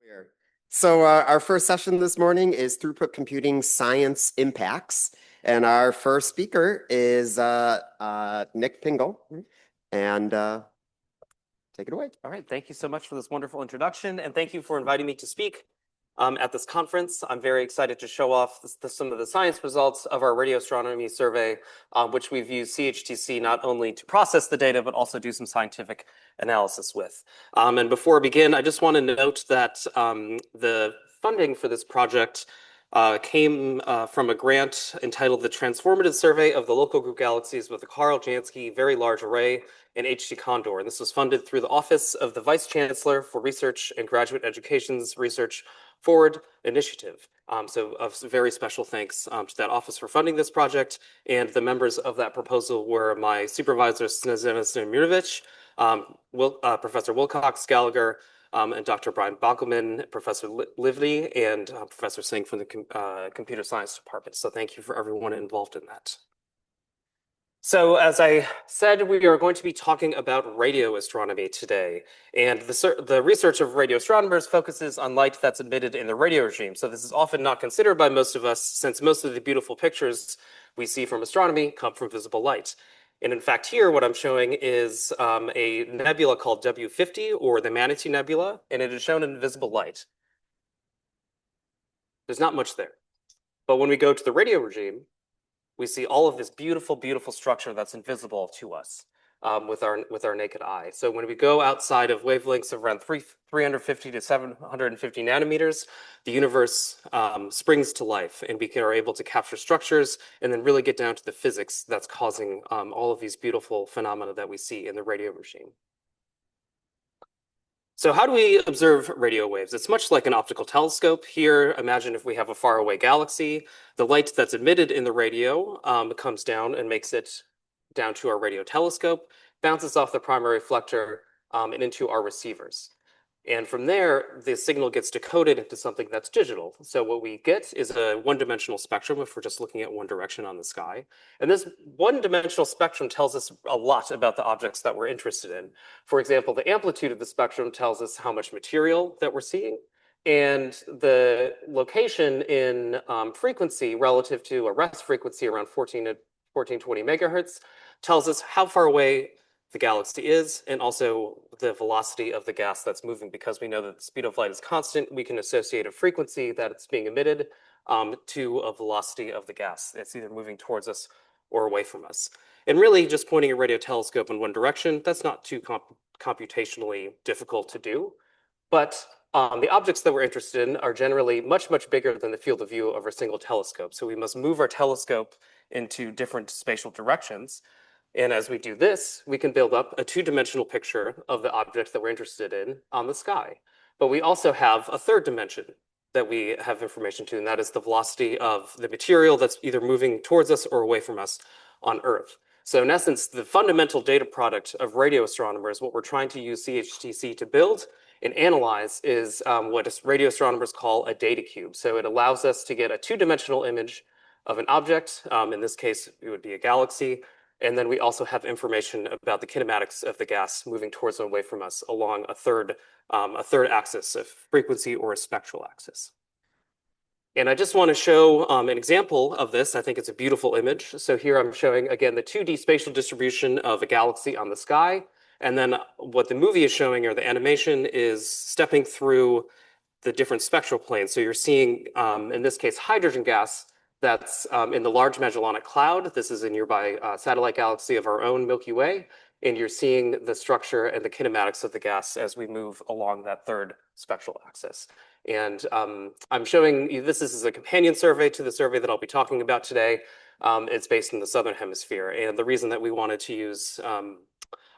Clear. So our first session this morning is Throughput Computing Science Impacts. And our first speaker is Nick Pingel. And take it away. All right, thank you so much for this wonderful introduction, and thank you for inviting me to speak at this conference. I'm very excited to show off some of the science results of our radio astronomy survey, which we've used CHTC not only to process the data, but also do some scientific analysis with. And before I begin, I just want to note that the funding for this project came from a grant entitled the Transformative Survey of the Local Group Galaxies with the Karl, Jansky Very Large Array and HTCondor. And this was funded through the Office of the Vice Chancellor for Research and Graduate Education's Research Forward Initiative. So a very special thanks to that office for funding this project. And the members of that proposal were my supervisor, Snezana Simirovic, Professor Wilcox Gallagher, and Dr. Brian Bockelman, Professor Livny, and Professor Singh from the Computer Science Department. So thank you for everyone involved in that. So as I said, we are going to be talking about radio astronomy today. And the research of radio astronomers focuses on light that's emitted in the radio regime. So this is often not considered by most of us, since most of the beautiful pictures we see from astronomy come from visible light. And in fact, here, what I'm showing is a nebula called W50, or the Manatee Nebula, and it is shown in visible light. There's not much there. But when we go to the radio regime, we see all of this beautiful, beautiful structure that's invisible to us with our naked eye. So when we go outside of wavelengths of around 350 to 750 nanometers, the universe springs to life, and we are able to capture structures and then really get down to the physics that's causing all of these beautiful phenomena that we see in the radio regime. So how do we observe radio waves? It's much like an optical telescope. Here, imagine if we have a faraway galaxy, the light that's emitted in the radio comes down and makes it down to our radio telescope, bounces off the primary reflector and into our receivers. And from there, the signal gets decoded into something that's digital. So what we get is a one-dimensional spectrum if we're just looking at one direction on the sky. And this one-dimensional spectrum tells us a lot about the objects that we're interested in. For example, the amplitude of the spectrum tells us how much material that we're seeing. And the location in frequency relative to a rest frequency around 1420 megahertz tells us how far away the galaxy is, and also the velocity of the gas that's moving. Because we know that the speed of light is constant, we can associate a frequency that it's being emitted to a velocity of the gas. It's either moving towards us or away from us. And really, just pointing a radio telescope in one direction, that's not too computationally difficult to do. But the objects that we're interested in are generally much, much bigger than the field of view of a single telescope. So we must move our telescope into different spatial directions. And as we do this, we can build up a two-dimensional picture of the object that we're interested in on the sky. But we also have a third dimension that we have information to, and that is the velocity of the material that's either moving towards us or away from us on Earth. So in essence, the fundamental data product of radio astronomers, what we're trying to use CHTC to build and analyze, is what radio astronomers call a data cube. So it allows us to get a two-dimensional image of an object. In this case, it would be a galaxy. And then we also have information about the kinematics of the gas moving towards and away from us along a third axis, a frequency or a spectral axis. And I just want to show an example of this. I think it's a beautiful image. So here I'm showing, again, the 2D spatial distribution of a galaxy on the sky. And then what the movie is showing, or the animation, is stepping through the different spectral planes. So you're seeing, in this case, hydrogen gas that's in the Large Magellanic Cloud. This is a nearby satellite galaxy of our own Milky Way. And you're seeing the structure and the kinematics of the gas as we move along that third spectral axis. And I'm showing you, this is a companion survey to the survey that I'll be talking about today. It's based in the Southern Hemisphere. And the reason that we wanted to use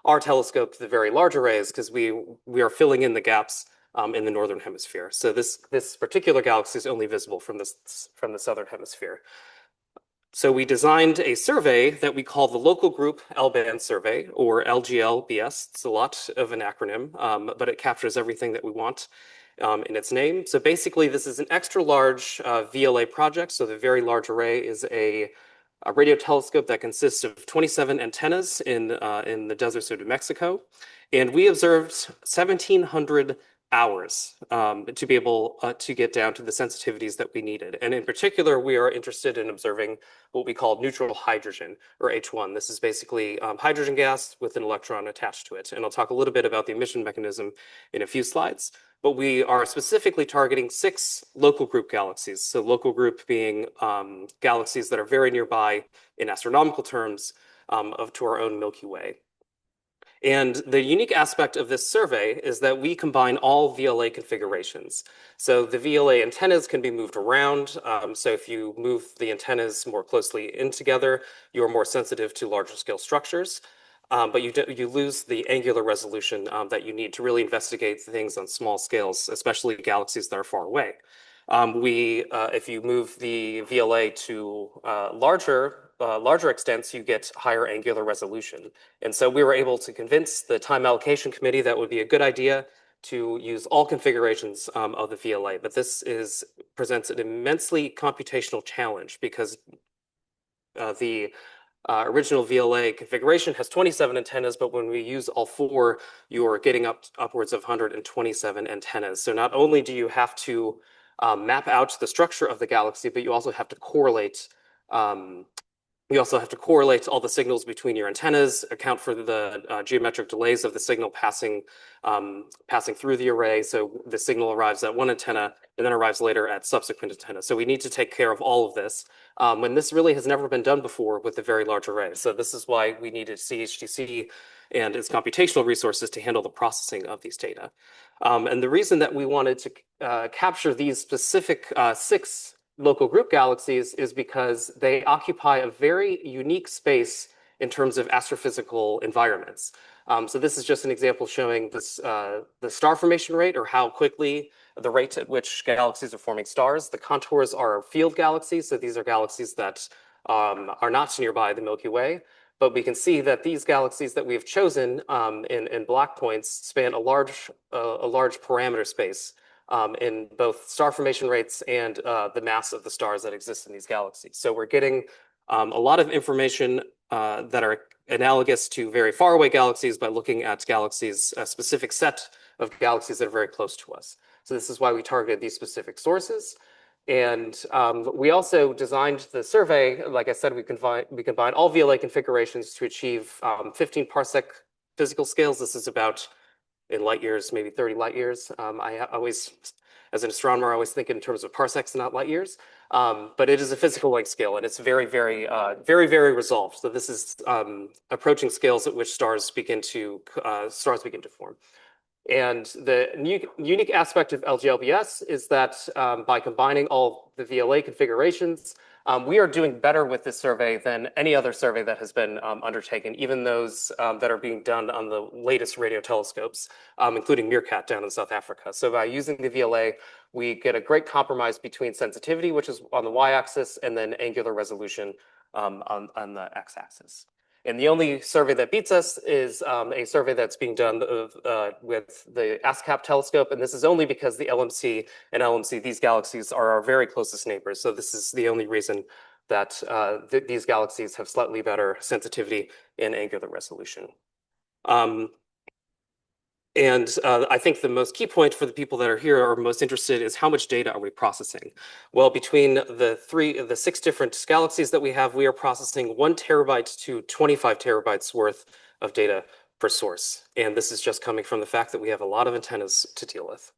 our telescope, the Very Large Array, is because we are filling in the gaps in the Northern Hemisphere. So this particular galaxy is only visible from the Southern Hemisphere. So we designed a survey that we call the Local Group L-band Survey, or LGLBS. It's a lot of an acronym, but it captures everything that we want in its name. So basically, this is an extra large VLA project. So the Very Large Array is a radio telescope that consists of 27 antennas in the deserts of New Mexico. And we observed 1,700 hours to be able to get down to the sensitivities that we needed. And in particular, we are interested in observing what we call neutral hydrogen, or H1. This is basically hydrogen gas with an electron attached to it. And I'll talk a little bit about the emission mechanism in a few slides. But we are specifically targeting 6 local group galaxies. So local group being galaxies that are very nearby in astronomical terms to our own Milky Way. And the unique aspect of this survey is that we combine all VLA configurations. So the VLA antennas can be moved around. So if you move the antennas more closely in together, you're more sensitive to larger scale structures. But you lose the angular resolution that you need to really investigate things on small scales, especially galaxies that are far away. If you move the VLA to larger extents, you get higher angular resolution. And so we were able to convince the time allocation committee that would be a good idea to use all configurations of the VLA. But this presents an immensely computational challenge because the original VLA configuration has 27 antennas, but when we use all 4, you're getting upwards of 127 antennas. So not only do you have to map out the structure of the galaxy, but you also have to correlate all the signals between your antennas, account for the geometric delays of the signal passing through the array. So the signal arrives at one antenna and then arrives later at subsequent antennas. So we need to take care of all of this. And this really has never been done before with a very large array. So this is why we needed CHTC and its computational resources to handle the processing of these data. And the reason that we wanted to capture these specific 6 local group galaxies is because they occupy a very unique space in terms of astrophysical environments. So this is just an example showing the star formation rate, or how quickly the rate at which galaxies are forming stars. The contours are field galaxies, so these are galaxies that are not nearby the Milky Way. But we can see that these galaxies that we've chosen in black points span a large parameter space in both star formation rates and the mass of the stars that exist in these galaxies. So we're getting a lot of information that are analogous to very far away galaxies by looking at galaxies, a specific set of galaxies that are very close to us. So this is why we targeted these specific sources. And we also designed the survey. Like I said, we combine all VLA configurations to achieve 15 parsec physical scales. This is about, in light years, maybe 30 light years. I always, as an astronomer, I always think in terms of parsecs, not light years. But it is a physical length scale, and it's very, very, very resolved. So this is approaching scales at which stars begin to form. And the unique aspect of LGLBS is that by combining all the VLA configurations, we are doing better with this survey than any other survey that has been undertaken, even those that are being done on the latest radio telescopes, including Meerkat down in South Africa. So by using the VLA, we get a great compromise between sensitivity, which is on the y-axis, and then angular resolution on the x-axis. And the only survey that beats us is a survey that's being done with the ASCAP telescope. And this is only because the LMC and LMC, these galaxies are our very closest neighbors. So this is the only reason that these galaxies have slightly better sensitivity and angular resolution. I think the most key point for the people that are here are most interested is how much data are we processing? Well, between the 6 different galaxies that we have, we are processing 1 terabyte to 25 terabytes worth of data per source. And this is just coming from the fact that we have a lot of antennas to deal with.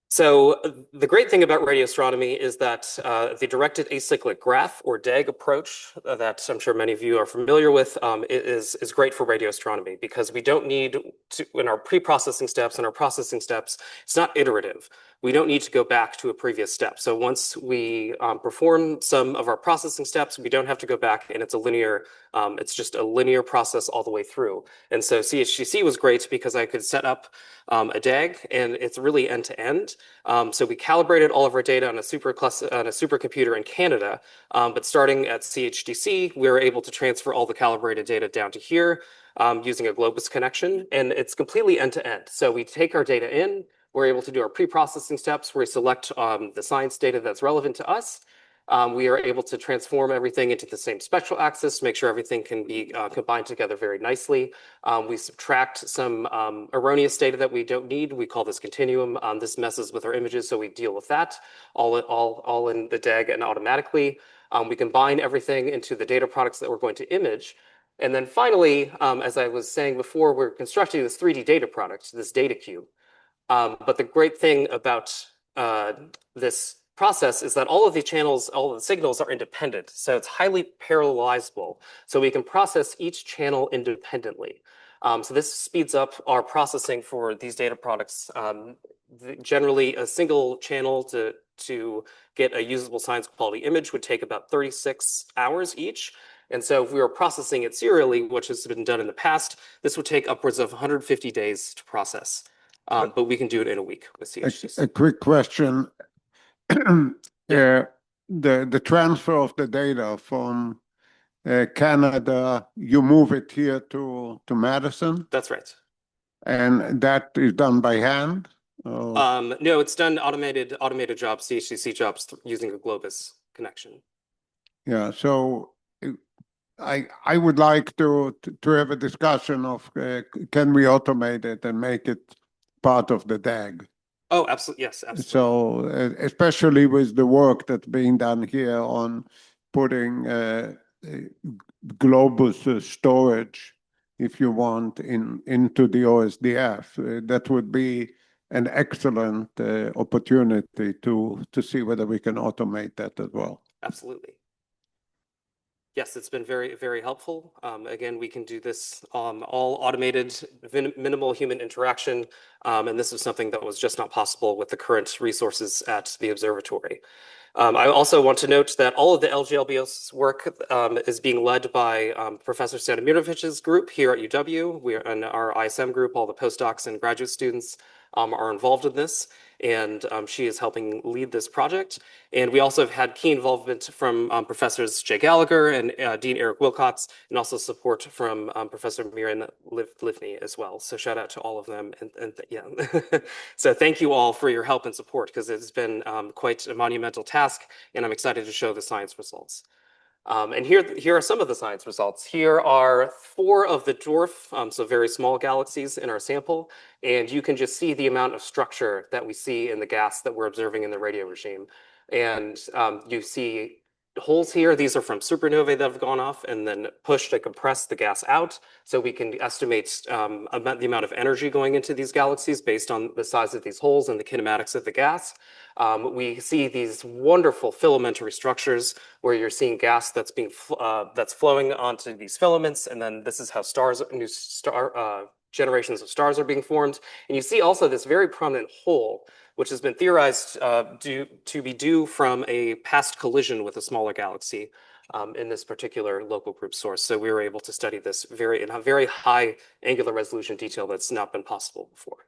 So the great thing about radio astronomy is that the directed acyclic graph, or DAG approach that I'm sure many of you are familiar with is great for radio astronomy, because we don't need to, in our pre-processing steps and our processing steps, it's not iterative. We don't need to go back to a previous step. So once we perform some of our processing steps, we don't have to go back, and it's just a linear process all the way through. And so CHTC was great because I could set up a DAG, and it's really end to end. So we calibrated all of our data on a supercomputer in Canada, but starting at CHTC, we were able to transfer all the calibrated data down to here using a Globus connection, and it's completely end to end. So we take our data in, we're able to do our pre-processing steps where we select the science data that's relevant to us, We are able to transform everything into the same spectral axis, make sure everything can be combined together very nicely. We subtract some erroneous data that we don't need. We call this continuum. This messes with our images, so we deal with that all in the DAG and automatically. We combine everything into the data products that we're going to image. And then finally, as I was saying before, we're constructing this 3D data product, this data cube. But the great thing about this process is that all of the channels, all of the signals are independent. So it's highly parallelizable. So we can process each channel independently. So this speeds up our processing for these data products. Generally, a single channel to get a usable science quality image would take about 36 hours each. And so if we were processing it serially, which has been done in the past, this would take upwards of 150 days to process. But we can do it in a week with CHTC. A quick question. Yeah. The transfer of the data from Canada, you move it here to Madison, That's right. and that is done by hand? No, it's done automated jobs, CHTC jobs using a Globus connection. Yeah, so I would like to have a discussion of can we automate it and make it part of the DAG? Oh, absolutely. Yes, absolutely. So especially with the work that's being done here on putting Globus storage, if you want, into the OSDF, that would be an excellent opportunity to see whether we can automate that as well. Absolutely. Yes, it's been very, very helpful. Again, we can do this all automated, minimal human interaction. And this is something that was just not possible with the current resources at the observatory. I also want to note that all of the LGLBOS work is being led by Professor Stanimirovich's group here at UW. We are in our ISM group, all the postdocs and graduate students are involved in this, and she is helping lead this project. And we also have had key involvement from Professors Jay Gallagher and Dean Eric Wilcox, and also support from Professor Miran Livny as well. So shout out to all of them. And yeah, so thank you all for your help and support, because it's been quite a monumental task, and I'm excited to show the science results. And here are some of the science results. Here are 4 of the dwarf, so very small galaxies in our sample, and you can just see the amount of structure that we see in the gas that we're observing in the radio regime. And you see holes here. These are from supernovae that have gone off and then pushed and compressed the gas out. So we can estimate the amount of energy going into these galaxies based on the size of these holes and the kinematics of the gas. We see these wonderful filamentary structures where you're seeing gas that's flowing onto these filaments, and then this is how new generations of stars are being formed. And you see also this very prominent hole, which has been theorized to be due from a past collision with a smaller galaxy in this particular local group source. So we were able to study this in a very high angular resolution detail that's not been possible before.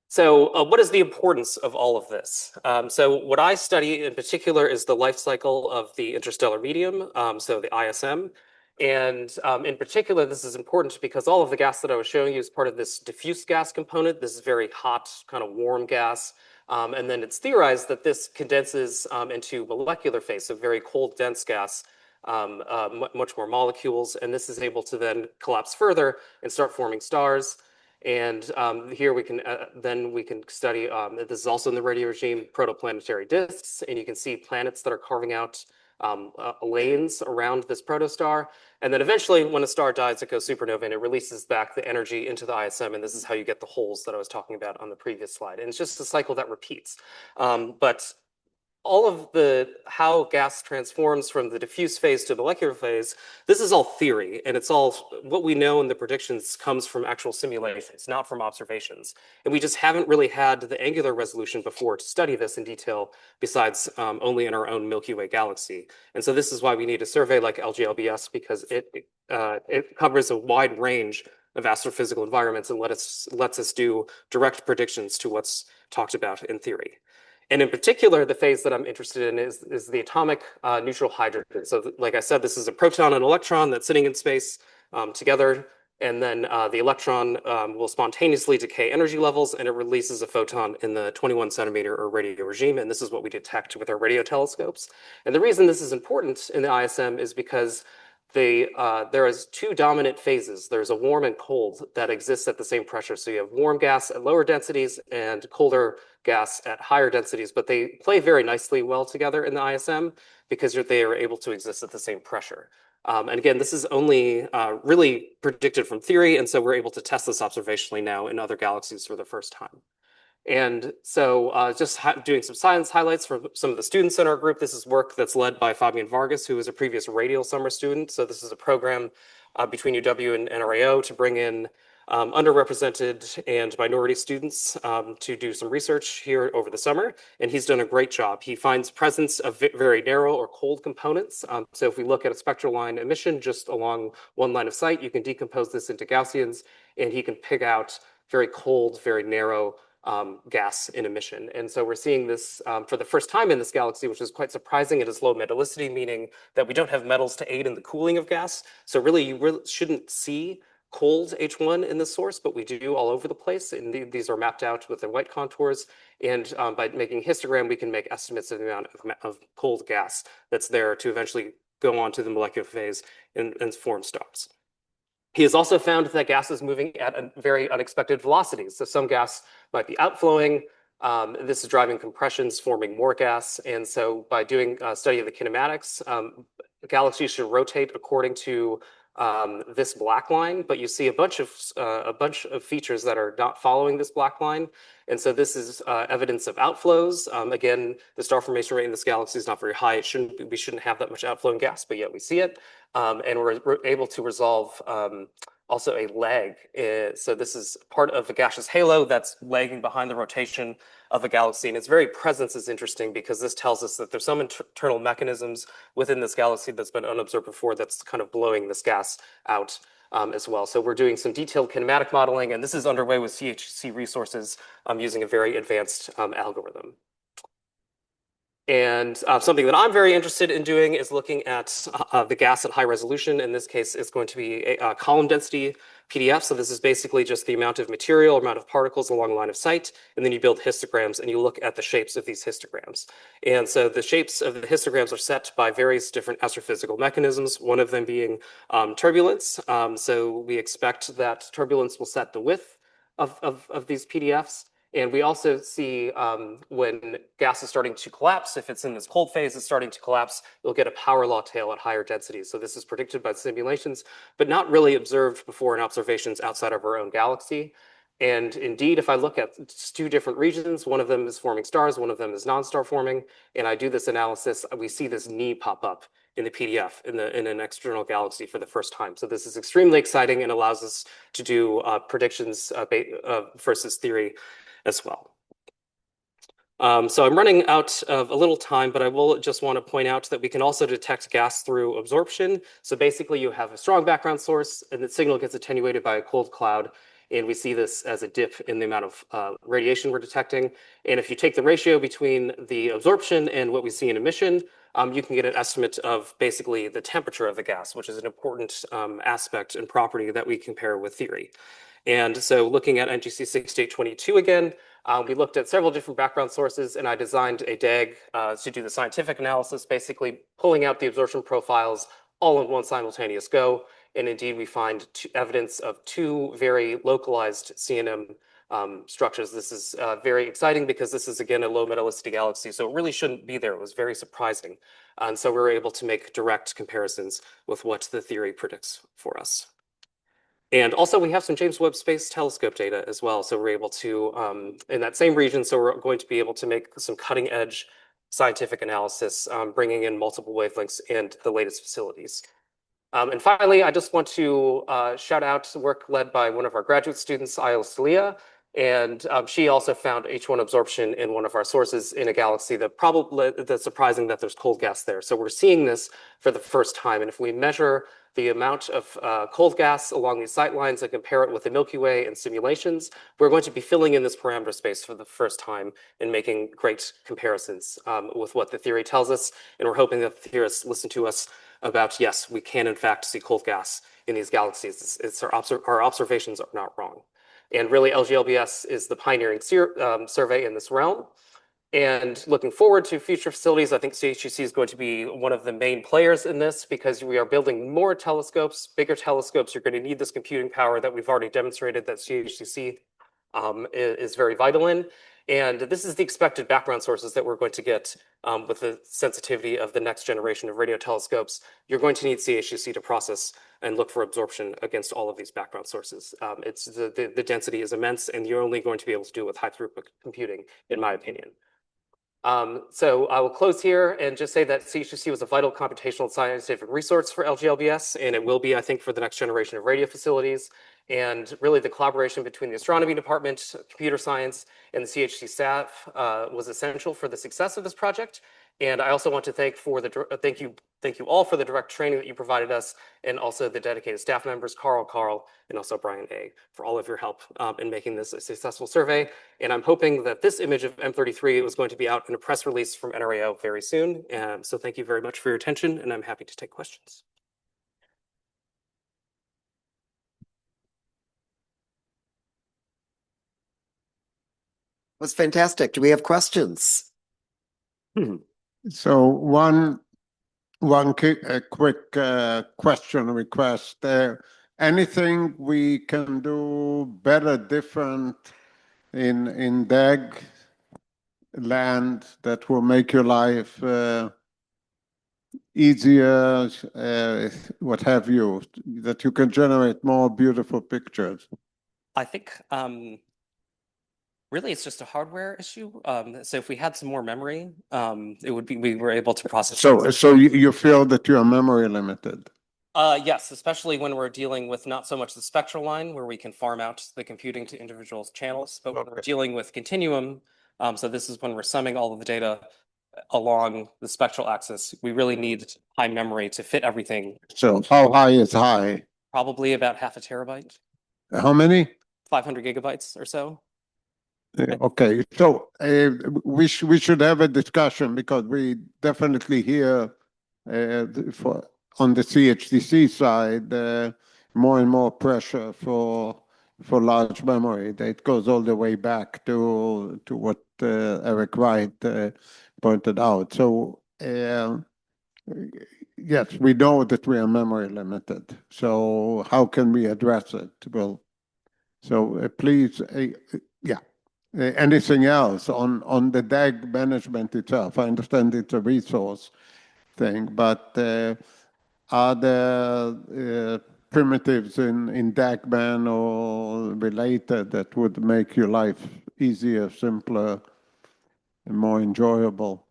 So what is the importance of all of this? So what I study in particular is the life cycle of the interstellar medium, so the ISM. And in particular, this is important because all of the gas that I was showing you is part of this diffuse gas component. This is very hot, kind of warm gas. And then it's theorized that this condenses into molecular phase, so very cold, dense gas, much more molecules. And this is able to then collapse further and start forming stars. And here we can study, this is also in the radio regime, protoplanetary disks, and you can see planets that are carving out lanes around this protostar. And then eventually when a star dies, it goes supernova and it releases back the energy into the ISM. And this is how you get the holes that I was talking about on the previous slide. And it's just a cycle that repeats. But all of how gas transforms from the diffuse phase to the molecular phase, this is all theory, and it's all what we know in the predictions comes from actual simulations, not from observations. And we just haven't really had the angular resolution before to study this in detail, besides only in our own Milky Way galaxy. And so this is why we need a survey like LGLBS, because it covers a wide range of astrophysical environments and lets us do direct predictions to what's talked about in theory. And in particular, the phase that I'm interested in is the atomic neutral hydrogen. So like I said, this is a proton and electron that's sitting in space together. And then the electron will spontaneously decay energy levels, and it releases a photon in the 21 centimeter or radio regime. And this is what we detect with our radio telescopes. And the reason this is important in the ISM is because there is two dominant phases. There's a warm and cold that exists at the same pressure. So you have warm gas at lower densities and colder gas at higher densities, but they play very nicely well together in the ISM because they are able to exist at the same pressure. And again, this is only really predicted from theory, and so we're able to test this observationally now in other galaxies for the first time. And so just doing some science highlights for some of the students in our group. This is work that's led by Fabian Vargas, who is a previous radial summer student. So this is a program between UW and NRAO to bring in underrepresented and minority students to do some research here over the summer. And he's done a great job. He finds presence of very narrow or cold components. So if we look at a spectral line emission just along one line of sight, you can decompose this into Gaussians, and he can pick out very cold, very narrow gas in emission. And so we're seeing this for the first time in this galaxy, which is quite surprising. It is low metallicity, meaning that we don't have metals to aid in the cooling of gas. So really, you really shouldn't see cold H1 in the source, but we do all over the place. And these are mapped out with the white contours. And by making histogram, we can make estimates of the amount of cold gas that's there to eventually go on to the molecular phase and form stars. He has also found that gas is moving at a very unexpected velocities. So some gas might be outflowing. This is driving compressions, forming more gas. And so by doing a study of the kinematics, galaxies should rotate according to this black line, but you see a bunch of features that are not following this black line. And so this is evidence of outflows. Again, the star formation rate in this galaxy is not very high. We shouldn't have that much outflowing gas, but yet we see it. And we're able to resolve also a lag. So this is part of a gaseous halo that's lagging behind the rotation of a galaxy. And its very presence is interesting because this tells us that there's some internal mechanisms within this galaxy that's been unobserved before that's kind of blowing this gas out as well. So we're doing some detailed kinematic modeling, and this is underway with CHTC resources using a very advanced algorithm. And something that I'm very interested in doing is looking at the gas at high resolution. In this case, it's going to be a column density PDF. So this is basically just the amount of material, amount of particles along line of sight. And then you build histograms and you look at the shapes of these histograms. And so the shapes of the histograms are set by various different astrophysical mechanisms, one of them being turbulence. So we expect that turbulence will set the width of these PDFs. And we also see when gas is starting to collapse, if it's in this cold phase, it's starting to collapse, you'll get a power law tail at higher densities. So this is predicted by simulations, but not really observed before in observations outside of our own galaxy. And indeed, if I look at two different regions, one of them is forming stars, one of them is non-star forming, and I do this analysis, we see this knee pop up in the PDF in an external galaxy for the first time. So this is extremely exciting and allows us to do predictions versus theory as well. So I'm running out of a little time, but I will just want to point out that we can also detect gas through absorption. So basically you have a strong background source and the signal gets attenuated by a cold cloud. And we see this as a dip in the amount of radiation we're detecting. And if you take the ratio between the absorption and what we see in emission, you can get an estimate of basically the temperature of the gas, which is an important aspect and property that we compare with theory. And so looking at NGC6822 again, we looked at several different background sources, and I designed a DAG to do the scientific analysis, basically pulling out the absorption profiles all in one simultaneous go. And indeed, we find evidence of two very localized CNM structures. This is very exciting because this is, again, a low metallicity galaxy, so it really shouldn't be there. It was very surprising. And so we were able to make direct comparisons with what the theory predicts for us. And also we have some James Webb Space Telescope data as well. So we're able to, in that same region, so we're going to be able to make some cutting edge scientific analysis, bringing in multiple wavelengths and the latest facilities. And finally, I just want to shout out work led by one of our graduate students, Ayla Celia. And she also found H1 absorption in one of our sources in a galaxy that's surprising that there's cold gas there. So we're seeing this for the first time. And if we measure the amount of cold gas along these sight lines and compare it with the Milky Way and simulations, we're going to be filling in this parameter space for the first time and making great comparisons with what the theory tells us. And we're hoping that the theorists listen to us about, yes, we can in fact see cold gas in these galaxies. Our observations are not wrong. And really, LGLBS is the pioneering survey in this realm. And looking forward to future facilities, I think CHTC is going to be one of the main players in this because we are building more telescopes, bigger telescopes. You're going to need this computing power that we've already demonstrated that CHTC is very vital in. And this is the expected background sources that we're going to get with the sensitivity of the next generation of radio telescopes. You're going to need CHTC to process and look for absorption against all of these background sources. It's the density is immense, and you're only going to be able to do it with high throughput computing, in my opinion. So I will close here and just say that CHTC was a vital computational scientific resource for LGLBS, and it will be, I think, for the next generation of radio facilities. And really the collaboration between the astronomy department, computer science, and the CHT staff was essential for the success of this project. And I also want to thank you all for the direct training that you provided us, and also the dedicated staff members, Karl, and also Brian A, for all of your help in making this a successful survey. And I'm hoping that this image of M33 was going to be out in a press release from NRAO very soon. So thank you very much for your attention, and I'm happy to take questions. Was fantastic. Do we have questions? So one quick question request. Anything we can do better, different in DAG land that will make your life easier, what have you, that you can generate more beautiful pictures? I think really it's just a hardware issue. So if we had some more memory, it would be, we were able to process. So you feel that you are memory limited? Yes, especially when we're dealing with not so much the spectral line where we can farm out the computing to individual channels, but when we're dealing with continuum, so this is when we're summing all of the data along the spectral axis, we really need high memory to fit everything. So how high is high? Probably about half a terabyte. How many? 500 gigabytes or so. Okay, so we should have a discussion because we definitely hear on the CHTC side more and more pressure for large memory. That goes all the way back to what Eric Wright pointed out. So yes, we know that we are memory limited. So how can we address it? Well, so please, yeah. Anything else on the DAG management itself? I understand it's a resource thing, but are there primitives in DAGman or related that would make your life easier, simpler, and more enjoyable?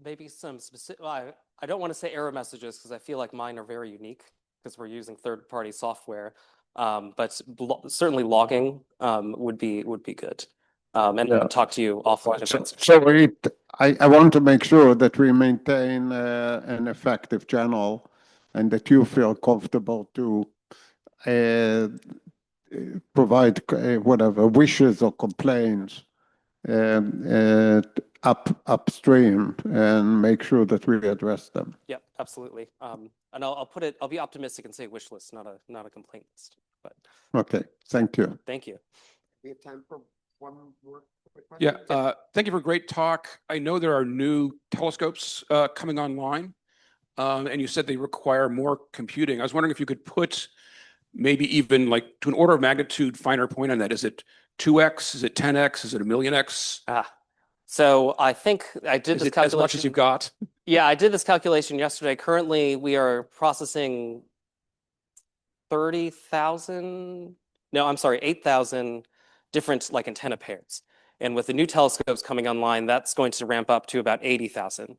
Maybe some specific, I don't want to say error messages because I feel like mine are very unique because we're using third-party software. But certainly logging would be good. And I'll talk to you offline. So I want to make sure that we maintain an effective channel and that you feel comfortable to provide whatever wishes or complaints upstream and make sure that we address them. Yep, absolutely. And I'll be optimistic and say wish list, not a complaint list. But okay, thank you. Thank you. We have time for one more quick question. Yeah, thank you for a great talk. I know there are new telescopes coming online, and you said they require more computing. I was wondering if you could put maybe even like to an order of magnitude finer point on that. Is it 2x? Is it 10x? Is it 1,000,000x? So I think I did this calculation. As much as you've got? Yeah, I did this calculation yesterday. Currently, we are processing 30,000. No, I'm sorry, 8,000 different like antenna pairs. And with the new telescopes coming online, that's going to ramp up to about 80,000.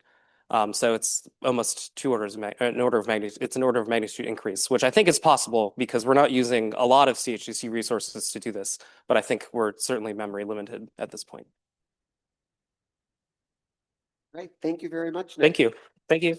So it's almost an order of magnitude. It's an order of magnitude increase, which I think is possible because we're not using a lot of CHTC resources to do this. But I think we're certainly memory limited at this point. Great. Thank you very much, Nick. Thank you. Thank you.